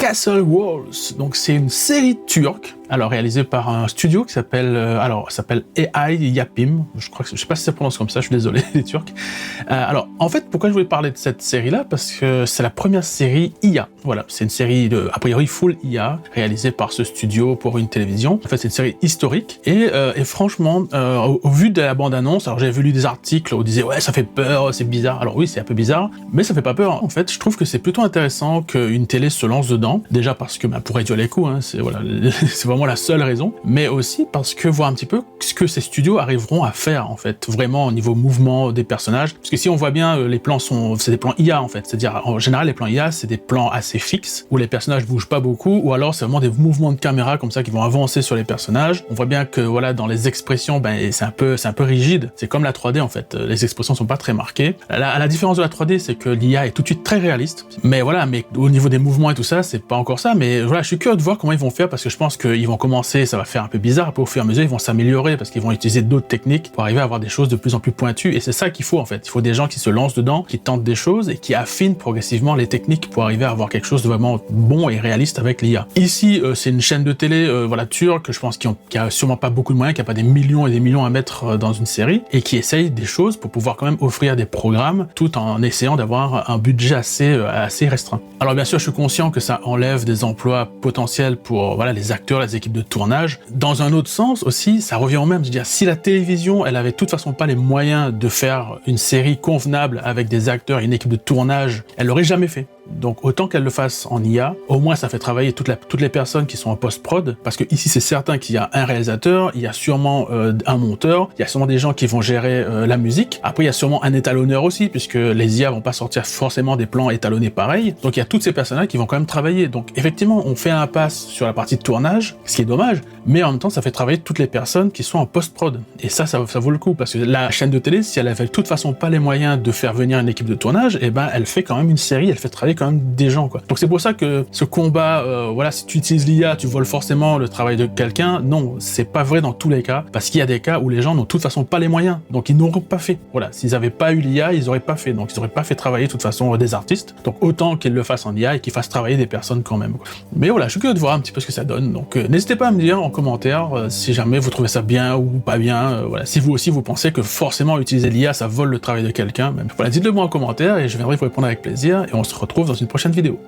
Castle Walls. Donc c'est une série turque, alors réalisée par un studio qui s'appelle AI Yapim. Je sais pas si ça prononce comme ça, je suis désolé les Turcs. Alors en fait, pourquoi je voulais parler de cette série-là? Parce que c'est la première série IA. Voilà, c'est une série a priori full IA réalisée par ce studio pour une télévision. En fait, c'est une série historique et franchement, au vu de la bande-annonce, alors j'avais lu des articles où on disait ouais ça fait peur, c'est bizarre. Alors oui, c'est un peu bizarre, mais ça fait pas peur. En fait, je trouve que c'est plutôt intéressant qu'une télé se lance dedans. Déjà parce que pour réduire les coûts, hein, c'est voilà, c'est vraiment la seule raison, mais aussi parce que voir un petit peu ce que ces studios arriveront à faire en fait, vraiment au niveau mouvement des personnages. Parce que si on voit bien, les plans c'est des plans IA en fait, c'est-à-dire en général les plans IA c'est des plans assez fixes où les personnages bougent pas beaucoup, ou alors c'est vraiment des mouvements de caméra comme ça qui vont avancer sur les personnages. On voit bien que voilà dans les expressions, c'est un peu rigide. C'est comme la 3D en fait, les expressions sont pas très marquées. La différence de la 3D, c'est que l'IA est tout de suite très réaliste. Mais voilà, mais au niveau des mouvements et tout ça, c'est pas encore ça. Mais voilà, je suis curieux de voir comment ils vont faire parce que je pense qu'ils vont commencer, ça va faire un peu bizarre. Après, au fur et à mesure, ils vont s'améliorer parce qu'ils vont utiliser d'autres techniques pour arriver à avoir des choses de plus en plus pointues. Et c'est ça qu'il faut en fait. Il faut des gens qui se lancent dedans, qui tentent des choses et qui affinent progressivement les techniques pour arriver à avoir quelque chose de vraiment bon et réaliste avec l'IA. Ici, c'est une chaîne de télé, voilà, turque, je pense qui a sûrement pas beaucoup de moyens, qui a pas des millions et des millions à mettre dans une série et qui essaye des choses pour pouvoir quand même offrir des programmes tout en essayant d'avoir un budget assez restreint. Alors bien sûr, je suis conscient que ça enlève des emplois potentiels pour voilà les acteurs, les équipes de tournage. Dans un autre sens aussi, ça revient au même, c'est-à-dire si la télévision, elle avait de toute façon pas les moyens de faire une série convenable avec des acteurs et une équipe de tournage, elle l'aurait jamais fait. Donc autant qu'elle le fasse en IA, au moins ça fait travailler toutes les personnes qui sont en post-prod, parce que ici c'est certain qu'il y a un réalisateur, il y a sûrement un monteur, il y a sûrement des gens qui vont gérer la musique, après il y a sûrement un étalonneur aussi, puisque les IA vont pas sortir forcément des plans étalonnés pareils, donc il y a toutes ces personnes-là qui vont quand même travailler. Donc effectivement on fait un impasse sur la partie de tournage, ce qui est dommage, mais en même temps ça fait travailler toutes les personnes qui sont en post-prod, et ça vaut le coup, parce que la chaîne de télé, si elle avait de toute façon pas les moyens de faire venir une équipe de tournage, et elle fait quand même une série, elle fait travailler quand même des gens quoi. Donc c'est pour ça que ce combat, voilà, si tu utilises l'IA, tu voles forcément le travail de quelqu'un. Non, c'est pas vrai dans tous les cas, parce qu'il y a des cas où les gens n'ont de toute façon pas les moyens, donc ils n'auront pas fait. Voilà, s'ils avaient pas eu l'IA, ils auraient pas fait, donc ils auraient pas fait travailler de toute façon des artistes. Donc autant qu'ils le fassent en IA et qu'ils fassent travailler des personnes quand même, quoi. Mais voilà, je suis curieux de voir un petit peu ce que ça donne. Donc n'hésitez pas à me dire en commentaire si jamais vous trouvez ça bien ou pas bien. Voilà, si vous aussi vous pensez que forcément utiliser l'IA ça vole le travail de quelqu'un, même. Voilà, dites-le moi en commentaire et je viendrai vous répondre avec plaisir et on se retrouve dans une prochaine vidéo.